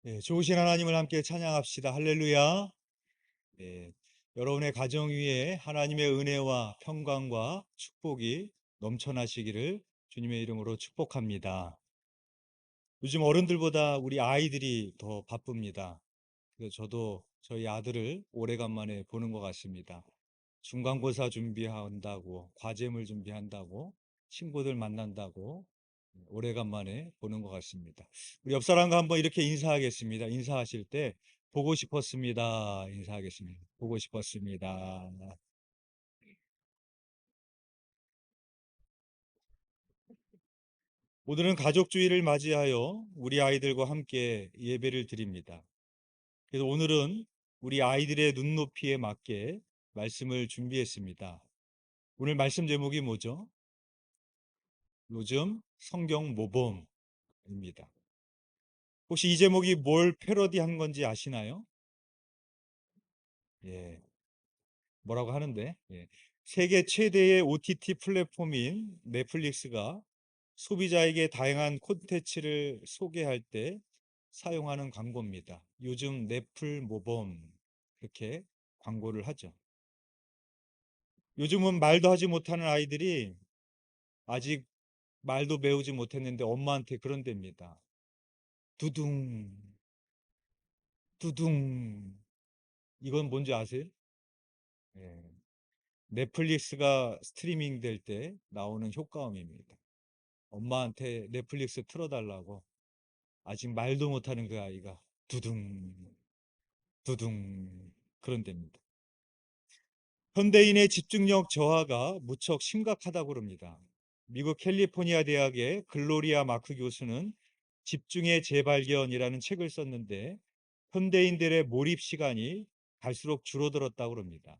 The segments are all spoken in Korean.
네, 좋으신 하나님을 함께 찬양합시다. 할렐루야. 네, 여러분의 가정 위에 하나님의 은혜와 평강과 축복이 넘쳐나시기를 주님의 이름으로 축복합니다. 요즘 어른들보다 우리 아이들이 더 바쁩니다. 그래서 저도 저희 아들을 오래간만에 보는 것 같습니다. 중간고사 준비한다고, 과제물 준비한다고, 친구들 만난다고 오래간만에 보는 것 같습니다. 우리 옆 사람과 한번 이렇게 인사하겠습니다. 인사하실 때 보고 싶었습니다. 인사하겠습니다. 보고 싶었습니다. 오늘은 가족주의를 맞이하여 우리 아이들과 함께 예배를 드립니다. 그래서 오늘은 우리 아이들의 눈높이에 맞게 말씀을 준비했습니다. 오늘 말씀 제목이 뭐죠? 요즘 성경 모범입니다. 혹시 이 제목이 뭘 패러디한 건지 아시나요? 예, 뭐라고 하는데, 세계 최대의 OTT 플랫폼인 넷플릭스가 소비자에게 다양한 콘텐츠를 소개할 때 사용하는 광고입니다. 요즘 넷플 모범, 이렇게 광고를 하죠. 요즘은 말도 하지 못하는 아이들이 아직 말도 배우지 못했는데 엄마한테 그런답니다. 두둥, 두둥. 이건 뭔지 아세요? 예. 넷플릭스가 스트리밍 될 때 나오는 효과음입니다. 엄마한테 넷플릭스 틀어달라고 아직 말도 못하는 그 아이가 두둥, 두둥 그런답니다. 현대인의 집중력 저하가 무척 심각하다고 그럽니다. 미국 캘리포니아 대학의 글로리아 마크 교수는 집중의 재발견이라는 책을 썼는데 현대인들의 몰입 시간이 갈수록 줄어들었다고 합니다.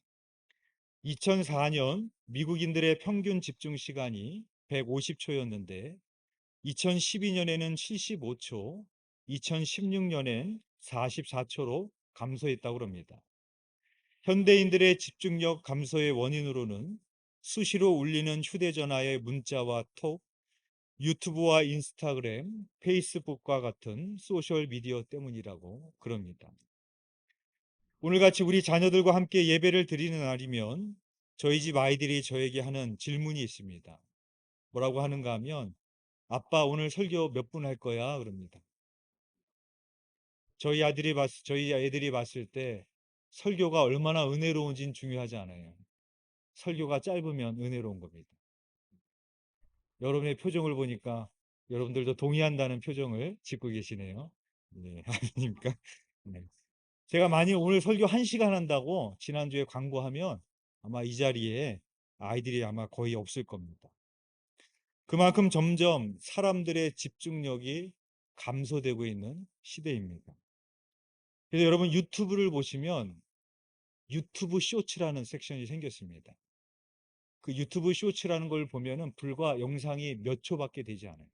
2004년 미국인들의 평균 집중 시간이 150초였는데 2012년에는 75초, 2016년엔 44초로 감소했다고 합니다. 현대인들의 집중력 감소의 원인으로는 수시로 울리는 휴대전화의 문자와 톡, 유튜브와 인스타그램, 페이스북과 같은 소셜미디어 때문이라고 그럽니다. 오늘같이 우리 자녀들과 함께 예배를 드리는 날이면 저희 집 아이들이 저에게 하는 질문이 있습니다. 뭐라고 하는가 하면 아빠 오늘 설교 몇 분 할 거야? 그럽니다. 저희 애들이 봤을 때 설교가 얼마나 은혜로운지는 중요하지 않아요. 설교가 짧으면 은혜로운 겁니다. 여러분의 표정을 보니까 여러분들도 동의한다는 표정을 짓고 계시네요. 네, 아닙니까? 네. 제가 만약 오늘 설교 1시간 한다고 지난주에 광고하면 아마 이 자리에 아이들이 아마 거의 없을 겁니다. 그만큼 점점 사람들의 집중력이 감소되고 있는 시대입니다. 그래서 여러분 유튜브를 보시면 유튜브 쇼츠라는 섹션이 생겼습니다. 그 유튜브 쇼츠라는 걸 보면은 불과 영상이 몇 초밖에 되지 않아요.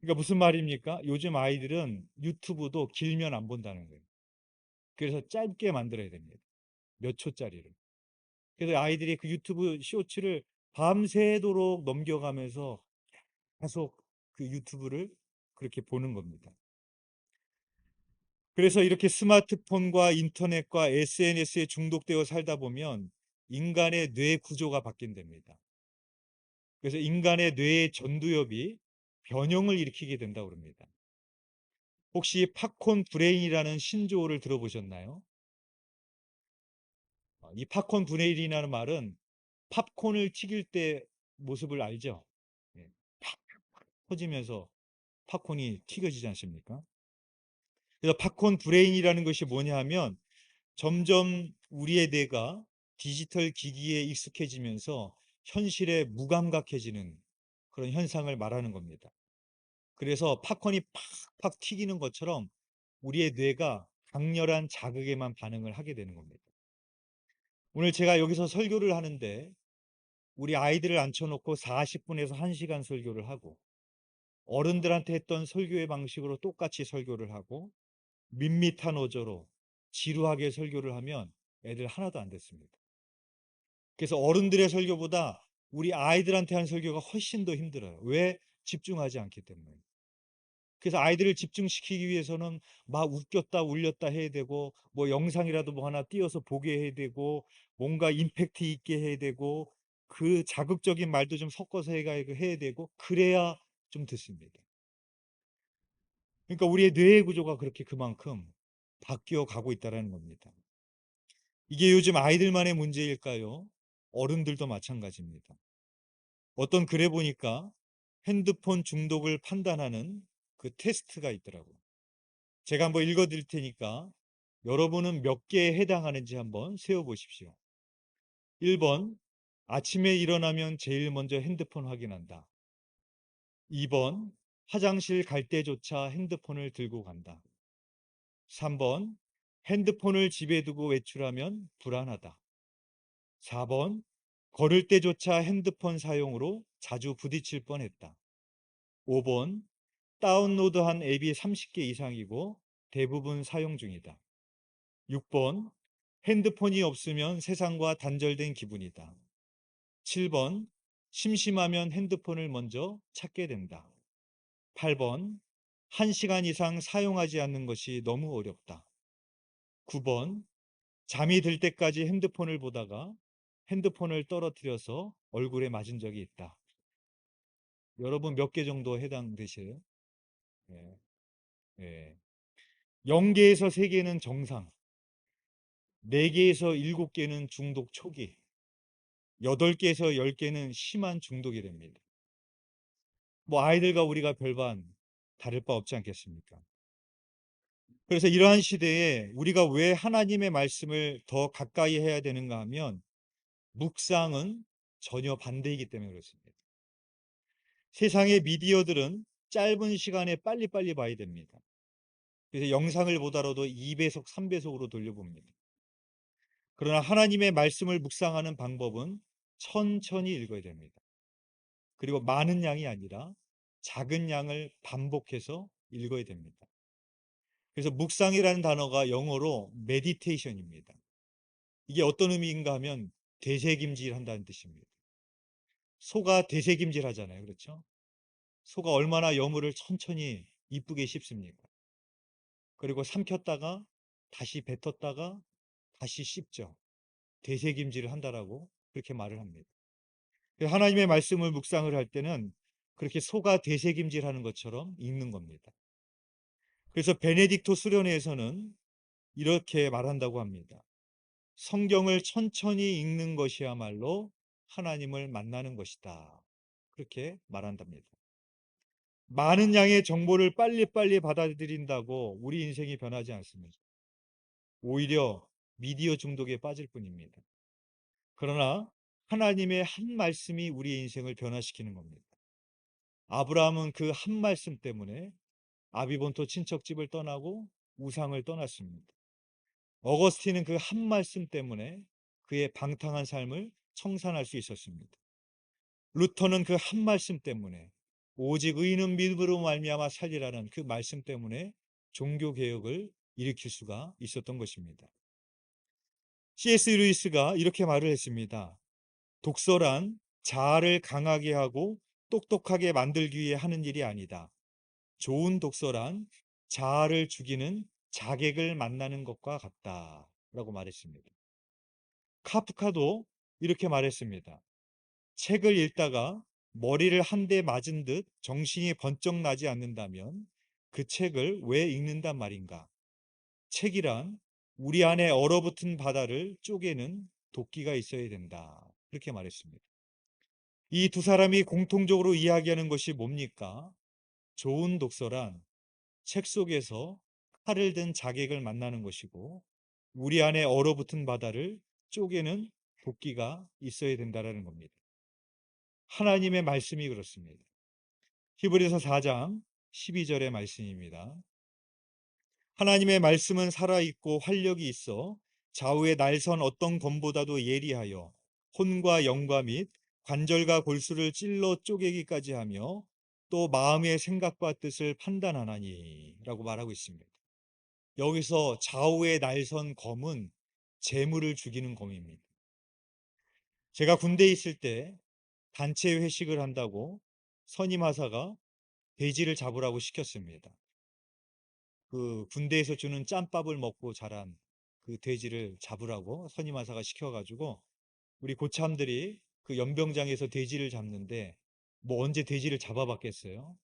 그러니까 무슨 말입니까? 요즘 아이들은 유튜브도 길면 안 본다는 거예요. 그래서 짧게 만들어야 됩니다. 몇 초짜리를. 그래서 아이들이 그 유튜브 쇼츠를 밤새도록 넘겨가면서 계속 그 유튜브를 그렇게 보는 겁니다. 그래서 이렇게 스마트폰과 인터넷과 SNS에 중독되어 살다 보면 인간의 뇌 구조가 바뀐답니다. 그래서 인간의 뇌의 전두엽이 변형을 일으키게 된다고 합니다. 혹시 팝콘 브레인이라는 신조어를 들어보셨나요? 이 팝콘 브레인이라는 말은 팝콘을 튀길 때 모습을 알죠? 예, 팍 터지면서 팝콘이 튀겨지지 않습니까? 그래서 팝콘 브레인이라는 것이 뭐냐 하면 점점 우리의 뇌가 디지털 기기에 익숙해지면서 현실에 무감각해지는 그런 현상을 말하는 겁니다. 그래서 팝콘이 팍팍 튀기는 것처럼 우리의 뇌가 강렬한 자극에만 반응을 하게 되는 겁니다. 오늘 제가 여기서 설교를 하는데 우리 아이들을 앉혀놓고 40분에서 1시간 설교를 하고 어른들한테 했던 설교의 방식으로 똑같이 설교를 하고 밋밋한 어조로 지루하게 설교를 하면 애들 하나도 안 됐습니다. 그래서 어른들의 설교보다 우리 아이들한테 한 설교가 훨씬 더 힘들어요. 왜? 집중하지 않기 때문에. 그래서 아이들을 집중시키기 위해서는 막 웃겼다 울렸다 해야 되고 뭐 영상이라도 뭐 하나 띄어서 보게 해야 되고 뭔가 임팩트 있게 해야 되고 그 자극적인 말도 좀 섞어서 해야 되고 그래야 좀 듣습니다. 그러니까 우리의 뇌의 구조가 그렇게 그만큼 바뀌어 가고 있다는 겁니다. 이게 요즘 아이들만의 문제일까요? 어른들도 마찬가지입니다. 어떤 글에 보니까 핸드폰 중독을 판단하는 그 테스트가 있더라고요. 제가 한번 읽어 드릴 테니까 여러분은 몇 개에 해당하는지 한번 세어 보십시오. 1번, 아침에 일어나면 제일 먼저 핸드폰 확인한다. 2번, 화장실 갈 때조차 핸드폰을 들고 간다. 3번, 핸드폰을 집에 두고 외출하면 불안하다. 4번, 걸을 때조차 핸드폰 사용으로 자주 부딪힐 뻔했다. 5번, 다운로드한 앱이 30개 이상이고 대부분 사용 중이다. 6번, 핸드폰이 없으면 세상과 단절된 기분이다. 7번, 심심하면 핸드폰을 먼저 찾게 된다. 8번, 1시간 이상 사용하지 않는 것이 너무 어렵다. 9번, 잠이 들 때까지 핸드폰을 보다가 핸드폰을 떨어뜨려서 얼굴에 맞은 적이 있다. 여러분 몇 개 정도 해당되세요? 네. 네. 0개에서 3개는 정상, 4개에서 7개는 중독 초기, 8개에서 10개는 심한 중독이 됩니다. 뭐 아이들과 우리가 별반 다를 바 없지 않겠습니까? 그래서 이러한 시대에 우리가 왜 하나님의 말씀을 더 가까이 해야 되는가 하면 묵상은 전혀 반대이기 때문에 그렇습니다. 세상의 미디어들은 짧은 시간에 빨리빨리 봐야 됩니다. 그래서 영상을 보더라도 2배속, 3배속으로 돌려봅니다. 그러나 하나님의 말씀을 묵상하는 방법은 천천히 읽어야 됩니다. 그리고 많은 양이 아니라 작은 양을 반복해서 읽어야 됩니다. 그래서 묵상이라는 단어가 영어로 메디테이션입니다. 이게 어떤 의미인가 하면 되새김질한다는 뜻입니다. 소가 되새김질 하잖아요. 그렇죠? 소가 얼마나 여물을 천천히 이쁘게 씹습니까? 그리고 삼켰다가 다시 뱉었다가 다시 씹죠. 되새김질을 한다라고 그렇게 말을 합니다. 하나님의 말씀을 묵상을 할 때는 그렇게 소가 되새김질하는 것처럼 읽는 겁니다. 그래서 베네딕토 수련회에서는 이렇게 말한다고 합니다. 성경을 천천히 읽는 것이야말로 하나님을 만나는 것이다. 그렇게 말한답니다. 많은 양의 정보를 빨리빨리 받아들인다고 우리 인생이 변하지 않습니다. 오히려 미디어 중독에 빠질 뿐입니다. 그러나 하나님의 한 말씀이 우리의 인생을 변화시키는 겁니다. 아브라함은 그 한 말씀 때문에 아비본토 친척집을 떠나고 우상을 떠났습니다. 어거스틴은 그 한 말씀 때문에 그의 방탕한 삶을 청산할 수 있었습니다. 루터는 그 한 말씀 때문에 오직 의인은 믿음으로 말미암아 살리라는 그 말씀 때문에 종교 개혁을 일으킬 수가 있었던 것입니다. C.S. 루이스가 이렇게 말을 했습니다. 독서란 자아를 강하게 하고 똑똑하게 만들기 위해 하는 일이 아니다. 좋은 독서란 자아를 죽이는 자객을 만나는 것과 같다. 라고 말했습니다. 카프카도 이렇게 말했습니다. 책을 읽다가 머리를 한 대 맞은 듯 정신이 번쩍 나지 않는다면 그 책을 왜 읽는단 말인가? 책이란 우리 안에 얼어붙은 바다를 쪼개는 도끼가 있어야 된다. 그렇게 말했습니다. 이 두 사람이 공통적으로 이야기하는 것이 뭡니까? 좋은 독서란 책 속에서 칼을 든 자객을 만나는 것이고 우리 안에 얼어붙은 바다를 쪼개는 도끼가 있어야 된다는 겁니다. 하나님의 말씀이 그렇습니다. 히브리서 4장 12절의 말씀입니다. 하나님의 말씀은 살아있고 활력이 있어 좌우의 날선 어떤 검보다도 예리하여 혼과 영과 및 관절과 골수를 찔러 쪼개기까지 하며 또 마음의 생각과 뜻을 판단하나니 라고 말하고 있습니다. 여기서 좌우의 날선 검은 재물을 죽이는 검입니다. 제가 군대에 있을 때 단체 회식을 한다고 선임하사가 돼지를 잡으라고 시켰습니다. 그 군대에서 주는 짬밥을 먹고 자란 그 돼지를 잡으라고 선임하사가 시켜가지고 우리 고참들이 그 연병장에서 돼지를 잡는데 뭐 언제 돼지를 잡아봤겠어요?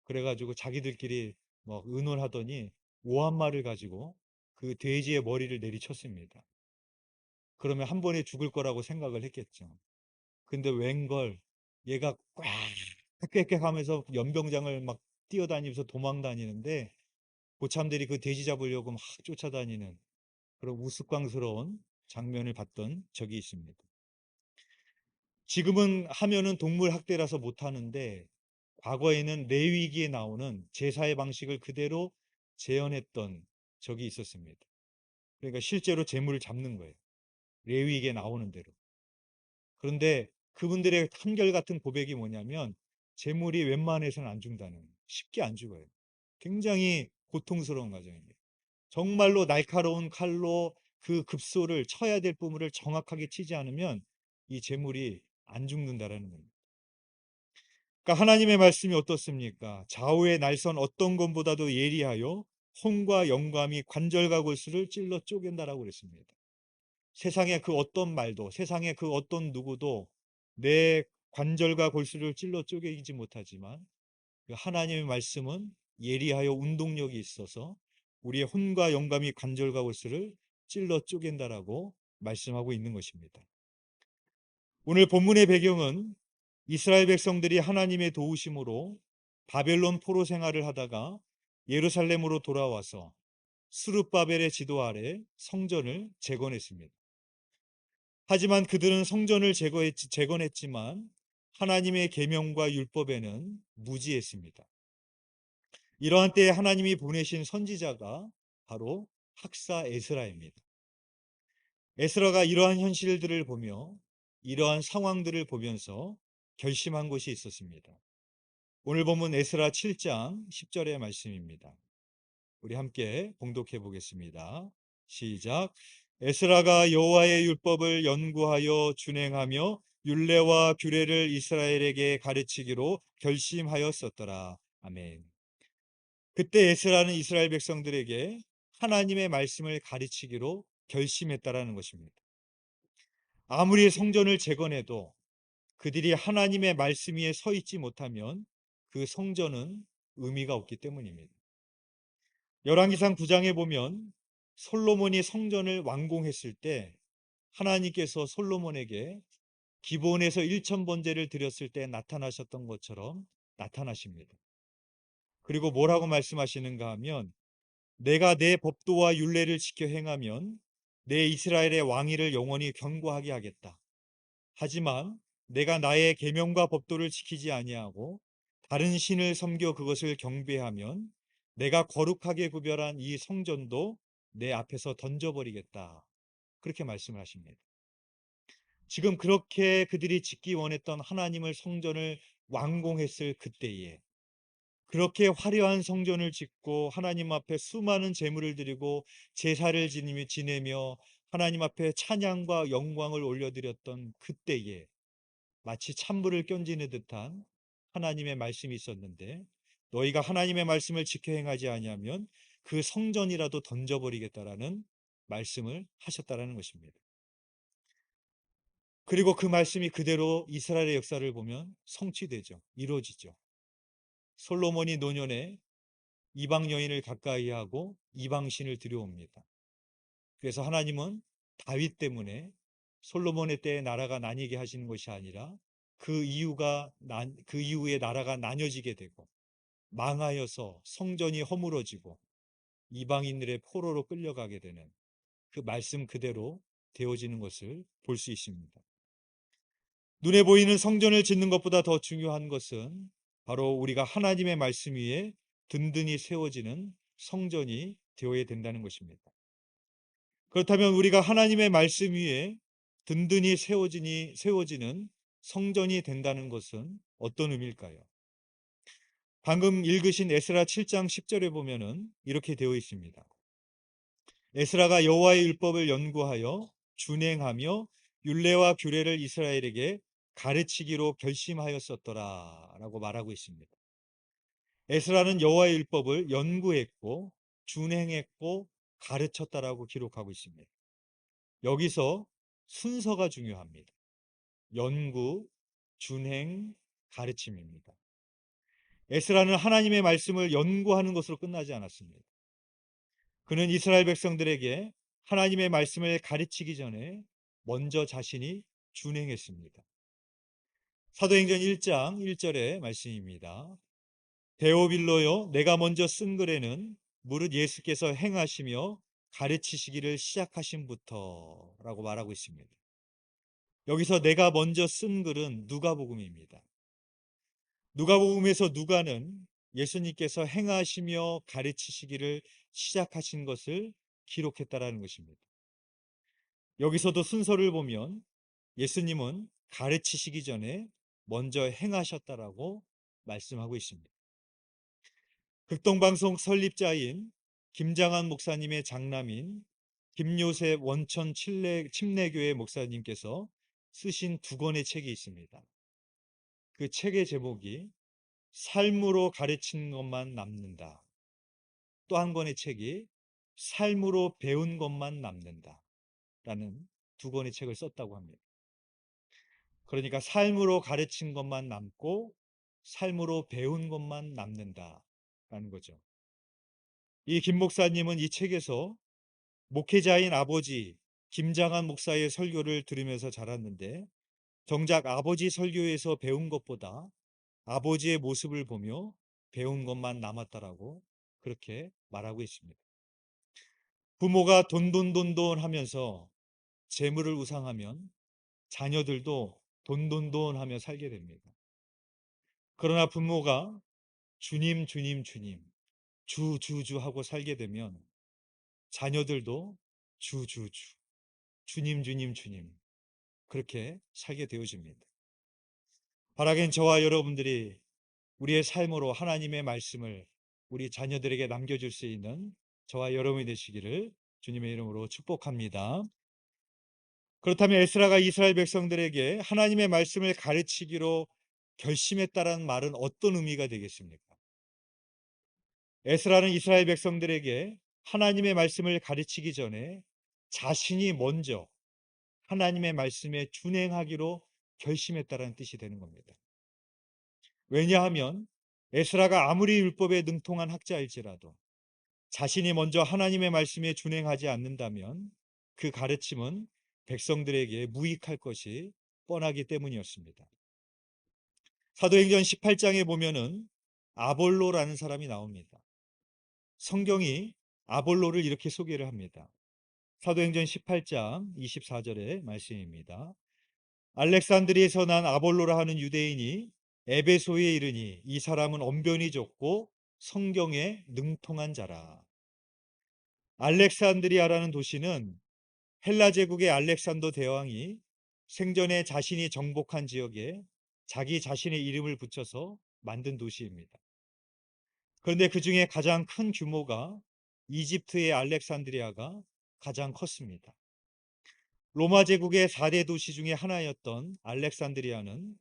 그래가지고 자기들끼리 뭐 의논하더니 오한말을 가지고 그 돼지의 머리를 내리쳤습니다. 그러면 한 번에 죽을 거라고 생각을 했겠죠. 근데 웬걸 얘가 꽥꽥 하면서 연병장을 막 뛰어다니면서 도망 다니는데 고참들이 그 돼지 잡으려고 막 쫓아다니는 그런 우스꽝스러운 장면을 봤던 적이 있습니다. 지금은 하면은 동물학대라서 못하는데 과거에는 레위기에 나오는 제사의 방식을 그대로 재현했던 적이 있었습니다. 그러니까 실제로 제물을 잡는 거예요. 레위기에 나오는 대로. 그런데 그분들의 한결같은 고백이 뭐냐면 제물이 웬만해서는 안 죽는다는 거예요. 쉽게 안 죽어요. 굉장히 고통스러운 과정입니다. 정말로 날카로운 칼로 그 급소를 쳐야 될 부분을 정확하게 치지 않으면 이 제물이 안 죽는다라는 겁니다. 그러니까 하나님의 말씀이 어떻습니까? 좌우의 날선 어떤 것보다도 예리하여 혼과 영감이 관절과 골수를 찔러 쪼갠다라고 그랬습니다. 세상의 그 어떤 말도, 세상의 그 어떤 누구도 내 관절과 골수를 찔러 쪼개지 못하지만 그 하나님의 말씀은 예리하여 운동력이 있어서 우리의 혼과 영감이 관절과 골수를 찔러 쪼갠다라고 말씀하고 있는 것입니다. 오늘 본문의 배경은 이스라엘 백성들이 하나님의 도우심으로 바벨론 포로 생활을 하다가 예루살렘으로 돌아와서 스룹바벨의 지도 아래 성전을 재건했습니다. 하지만 그들은 성전을 재건했지만 하나님의 계명과 율법에는 무지했습니다. 이러한 때에 하나님이 보내신 선지자가 바로 학사 에스라입니다. 에스라가 이러한 현실들을 보며 이러한 상황들을 보면서 결심한 것이 있었습니다. 오늘 본문 에스라 7장 10절의 말씀입니다. 우리 함께 봉독해 보겠습니다. 시작. 에스라가 여호와의 율법을 연구하여 준행하며 율례와 규례를 이스라엘에게 가르치기로 결심하였었더라. 아멘. 그때 에스라는 이스라엘 백성들에게 하나님의 말씀을 가르치기로 결심했다라는 것입니다. 아무리 성전을 재건해도 그들이 하나님의 말씀 위에 서 있지 못하면 그 성전은 의미가 없기 때문입니다. 열왕기상 9장에 보면 솔로몬이 성전을 완공했을 때 하나님께서 솔로몬에게 기본에서 1,000번제를 드렸을 때 나타나셨던 것처럼 나타나십니다. 그리고 뭐라고 말씀하시는가 하면 내가 내 법도와 율례를 지켜 행하면 내 이스라엘의 왕위를 영원히 견고하게 하겠다. 하지만 내가 나의 계명과 법도를 지키지 아니하고 다른 신을 섬겨 그것을 경배하면 내가 거룩하게 구별한 이 성전도 내 앞에서 던져버리겠다. 그렇게 말씀을 하십니다. 지금 그렇게 그들이 짓기 원했던 하나님을 성전을 완공했을 그때에 그렇게 화려한 성전을 짓고 하나님 앞에 수많은 제물을 드리고 제사를 지내며 하나님 앞에 찬양과 영광을 올려드렸던 그때에 마치 찬물을 껴지는 듯한 하나님의 말씀이 있었는데 너희가 하나님의 말씀을 지켜 행하지 아니하면 그 성전이라도 던져버리겠다라는 말씀을 하셨다라는 것입니다. 그리고 그 말씀이 그대로 이스라엘의 역사를 보면 성취되죠. 이루어지죠. 솔로몬이 노년에 이방 여인을 가까이 하고 이방신을 들여옵니다. 그래서 하나님은 다윗 때문에 솔로몬의 때에 나라가 나뉘게 하시는 것이 아니라 그 이후에 나라가 나뉘어지게 되고 망하여서 성전이 허물어지고 이방인들의 포로로 끌려가게 되는 그 말씀 그대로 되어지는 것을 볼 수 있습니다. 눈에 보이는 성전을 짓는 것보다 더 중요한 것은 바로 우리가 하나님의 말씀 위에 든든히 세워지는 성전이 되어야 된다는 것입니다. 그렇다면 우리가 하나님의 말씀 위에 든든히 세워지는 성전이 된다는 것은 어떤 의미일까요? 방금 읽으신 에스라 7장 10절에 보면은 이렇게 되어 있습니다. 에스라가 여호와의 율법을 연구하여 준행하며 율례와 규례를 이스라엘에게 가르치기로 결심하였었더라 라고 말하고 있습니다. 에스라는 여호와의 율법을 연구했고 준행했고 가르쳤다라고 기록하고 있습니다. 여기서 순서가 중요합니다. 연구, 준행, 가르침입니다. 에스라는 하나님의 말씀을 연구하는 것으로 끝나지 않았습니다. 그는 이스라엘 백성들에게 하나님의 말씀을 가르치기 전에 먼저 자신이 준행했습니다. 사도행전 1장 1절의 말씀입니다. 데오빌로요, 내가 먼저 쓴 글에는 무릇 예수께서 행하시며 가르치시기를 시작하신부터 라고 말하고 있습니다. 여기서 내가 먼저 쓴 글은 누가복음입니다. 누가복음에서 누가는 예수님께서 행하시며 가르치시기를 시작하신 것을 기록했다라는 것입니다. 여기서도 순서를 보면 예수님은 가르치시기 전에 먼저 행하셨다라고 말씀하고 있습니다. 극동방송 설립자인 김장한 목사님의 장남인 김요셉 원천 침례교회 목사님께서 쓰신 두 권의 책이 있습니다. 그 책의 제목이 삶으로 가르친 것만 남는다. 또 한 권의 책이 삶으로 배운 것만 남는다. 라는 두 권의 책을 썼다고 합니다. 그러니까 삶으로 가르친 것만 남고 삶으로 배운 것만 남는다라는 거죠. 이 김 목사님은 이 책에서 목회자인 아버지 김장한 목사의 설교를 들으면서 자랐는데 정작 아버지 설교에서 배운 것보다 아버지의 모습을 보며 배운 것만 남았다라고 그렇게 말하고 있습니다. 부모가 돈돈돈돈 하면서 재물을 우상하면 자녀들도 돈돈돈 하며 살게 됩니다. 그러나 부모가 주님, 주님, 주님, 주, 주, 주 하고 살게 되면 자녀들도 주, 주, 주, 주님, 주님, 주님 그렇게 살게 되어집니다. 바라긴 저와 여러분들이 우리의 삶으로 하나님의 말씀을 우리 자녀들에게 남겨줄 수 있는 저와 여러분이 되시기를 주님의 이름으로 축복합니다. 그렇다면 에스라가 이스라엘 백성들에게 하나님의 말씀을 가르치기로 결심했다라는 말은 어떤 의미가 되겠습니까? 에스라는 이스라엘 백성들에게 하나님의 말씀을 가르치기 전에 자신이 먼저 하나님의 말씀에 준행하기로 결심했다라는 뜻이 되는 겁니다. 왜냐하면 에스라가 아무리 율법에 능통한 학자일지라도 자신이 먼저 하나님의 말씀에 준행하지 않는다면 그 가르침은 백성들에게 무익할 것이 뻔하기 때문이었습니다. 사도행전 18장에 보면은 아볼로라는 사람이 나옵니다. 성경이 아볼로를 이렇게 소개를 합니다. 사도행전 18장 24절의 말씀입니다. 알렉산드리에서 난 아볼로라 하는 유대인이 에베소에 이르니 이 사람은 언변이 좁고 성경에 능통한 자라. 알렉산드리아라는 도시는 헬라 제국의 알렉산더 대왕이 생전에 자신이 정복한 지역에 자기 자신의 이름을 붙여서 만든 도시입니다. 그런데 그 중에 가장 큰 규모가 이집트의 알렉산드리아가 가장 컸습니다. 로마 제국의 4대 도시 중에 하나였던 알렉산드리아는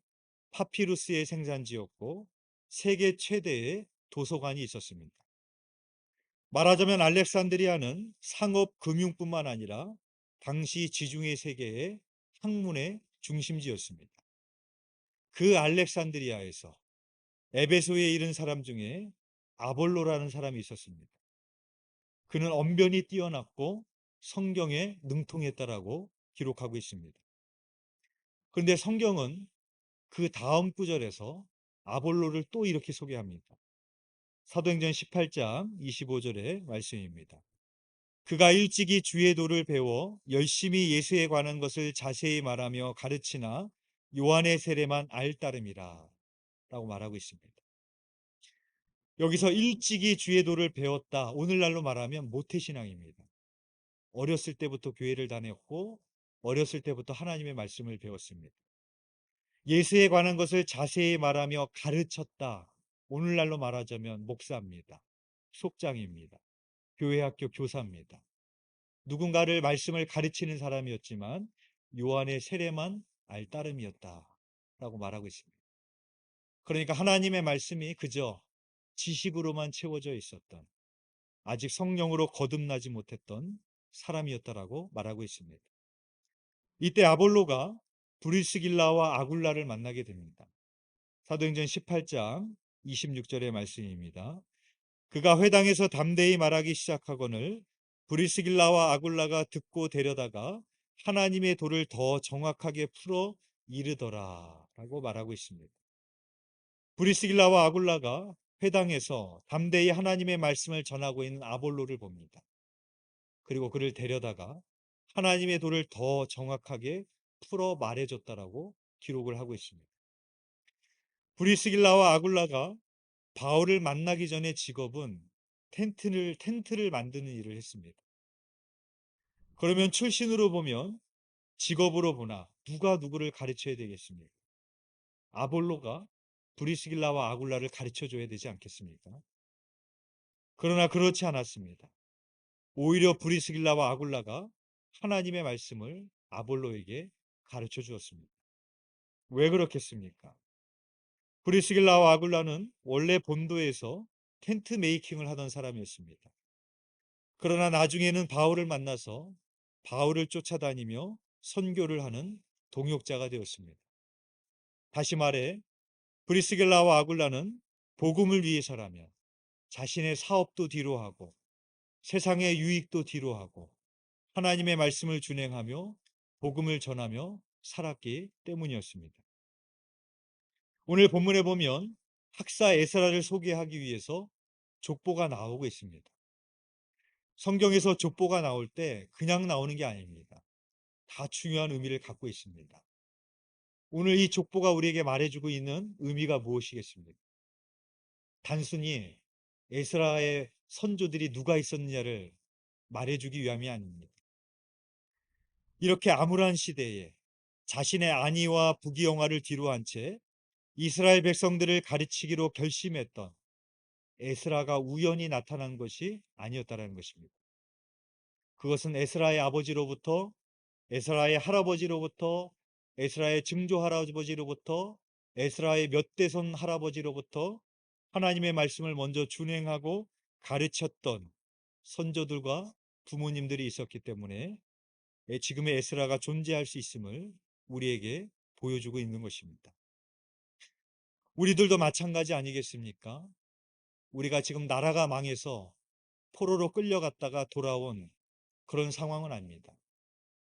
파피루스의 생산지였고 세계 최대의 도서관이 있었습니다. 말하자면 알렉산드리아는 상업 금융뿐만 아니라 당시 지중해 세계의 학문의 중심지였습니다. 그 알렉산드리아에서 에베소에 이른 사람 중에 아볼로라는 사람이 있었습니다. 그는 언변이 뛰어났고 성경에 능통했다라고 기록하고 있습니다. 그런데 성경은 그 다음 구절에서 아볼로를 또 이렇게 소개합니다. 사도행전 18장 25절의 말씀입니다. 그가 일찍이 주의 도를 배워 열심히 예수에 관한 것을 자세히 말하며 가르치나 요한의 세례만 알 따름이라 라고 말하고 있습니다. 여기서 일찍이 주의 도를 배웠다. 오늘날로 말하면 모태신앙입니다. 어렸을 때부터 교회를 다녔고 어렸을 때부터 하나님의 말씀을 배웠습니다. 예수에 관한 것을 자세히 말하며 가르쳤다. 오늘날로 말하자면 목사입니다. 속장입니다. 교회 학교 교사입니다. 누군가를 말씀을 가르치는 사람이었지만 요한의 세례만 알 따름이었다 라고 말하고 있습니다. 그러니까 하나님의 말씀이 그저 지식으로만 채워져 있었던, 아직 성령으로 거듭나지 못했던 사람이었다라고 말하고 있습니다. 이때 아볼로가 브리스길라와 아굴라를 만나게 됩니다. 사도행전 18장 26절의 말씀입니다. 그가 회당에서 담대히 말하기 시작하거늘 브리스길라와 아굴라가 듣고 데려다가 하나님의 도를 더 정확하게 풀어 이르더라 라고 말하고 있습니다. 브리스길라와 아굴라가 회당에서 담대히 하나님의 말씀을 전하고 있는 아볼로를 봅니다. 그리고 그를 데려다가 하나님의 도를 더 정확하게 풀어 말해줬다라고 기록을 하고 있습니다. 브리스길라와 아굴라가 바울을 만나기 전에 직업은 텐트를 만드는 일을 했습니다. 그러면 출신으로 보면, 직업으로 보나 누가 누구를 가르쳐야 되겠습니까? 아볼로가 브리스길라와 아굴라를 가르쳐 줘야 되지 않겠습니까? 그러나 그렇지 않았습니다. 오히려 브리스길라와 아굴라가 하나님의 말씀을 아볼로에게 가르쳐 주었습니다. 왜 그렇겠습니까? 브리스길라와 아굴라는 원래 본도에서 텐트 메이킹을 하던 사람이었습니다. 그러나 나중에는 바울을 만나서 바울을 쫓아다니며 선교를 하는 동역자가 되었습니다. 다시 말해 브리스길라와 아굴라는 복음을 위해서라면 자신의 사업도 뒤로하고 세상의 유익도 뒤로하고 하나님의 말씀을 준행하며 복음을 전하며 살았기 때문이었습니다. 오늘 본문에 보면 학사 에스라를 소개하기 위해서 족보가 나오고 있습니다. 성경에서 족보가 나올 때 그냥 나오는 게 아닙니다. 다 중요한 의미를 갖고 있습니다. 오늘 이 족보가 우리에게 말해주고 있는 의미가 무엇이겠습니까? 단순히 에스라의 선조들이 누가 있었느냐를 말해주기 위함이 아닙니다. 이렇게 암울한 시대에 자신의 안위와 부귀영화를 뒤로한 채 이스라엘 백성들을 가르치기로 결심했던 에스라가 우연히 나타난 것이 아니었다는 것입니다. 그것은 에스라의 아버지로부터, 에스라의 할아버지로부터, 에스라의 증조 할아버지로부터, 에스라의 몇 대손 할아버지로부터 하나님의 말씀을 먼저 준행하고 가르쳤던 선조들과 부모님들이 있었기 때문에 지금의 에스라가 존재할 수 있음을 우리에게 보여주고 있는 것입니다. 우리들도 마찬가지 아니겠습니까? 우리가 지금 나라가 망해서 포로로 끌려갔다가 돌아온 그런 상황은 아닙니다.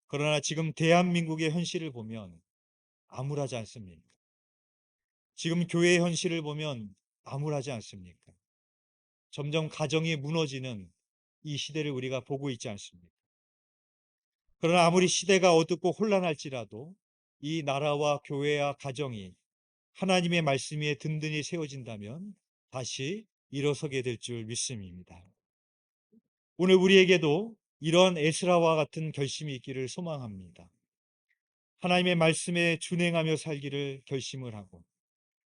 그러나 지금 대한민국의 현실을 보면 암울하지 않습니까? 지금 교회의 현실을 보면 암울하지 않습니까? 점점 가정이 무너지는 이 시대를 우리가 보고 있지 않습니까? 그러나 아무리 시대가 어둡고 혼란할지라도 이 나라와 교회와 가정이 하나님의 말씀 위에 든든히 세워진다면 다시 일어서게 될 줄 믿습니다. 오늘 우리에게도 이러한 에스라와 같은 결심이 있기를 소망합니다. 하나님의 말씀에 준행하며 살기를 결심을 하고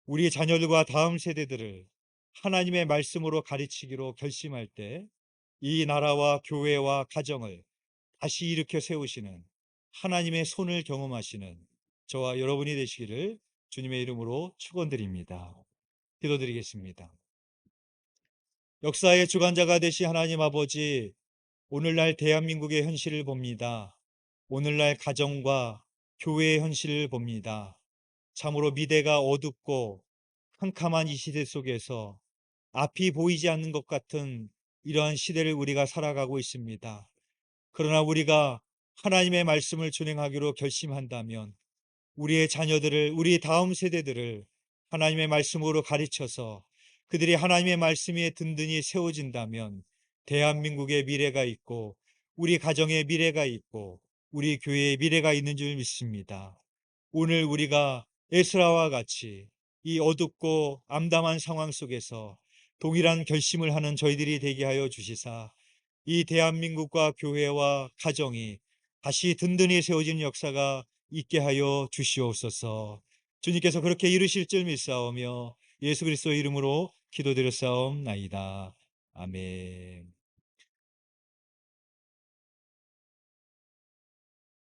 우리 자녀들과 다음 세대들을 하나님의 말씀으로 가르치기로 결심할 때 이 나라와 교회와 가정을 다시 일으켜 세우시는 하나님의 손을 경험하시는 저와 여러분이 되시기를 주님의 이름으로 축원드립니다. 기도드리겠습니다. 역사의 주관자가 되신 하나님 아버지, 오늘날 대한민국의 현실을 봅니다. 오늘날 가정과 교회의 현실을 봅니다. 참으로 미래가 어둡고 캄캄한 이 시대 속에서 앞이 보이지 않는 것 같은 이러한 시대를 우리가 살아가고 있습니다. 그러나 우리가 하나님의 말씀을 준행하기로 결심한다면 우리의 자녀들을, 우리 다음 세대들을 하나님의 말씀으로 가르쳐서 그들이 하나님의 말씀 위에 든든히 세워진다면 대한민국의 미래가 있고 우리 가정의 미래가 있고 우리 교회의 미래가 있는 줄 믿습니다. 오늘 우리가 에스라와 같이 이 어둡고 암담한 상황 속에서 동일한 결심을 하는 저희들이 되게 하여 주시사 이 대한민국과 교회와 가정이 다시 든든히 세워지는 역사가 있게 하여 주시옵소서. 주님께서 그렇게 이루실 줄 믿사오며 예수 그리스도의 이름으로 기도드렸사옵나이다. 아멘.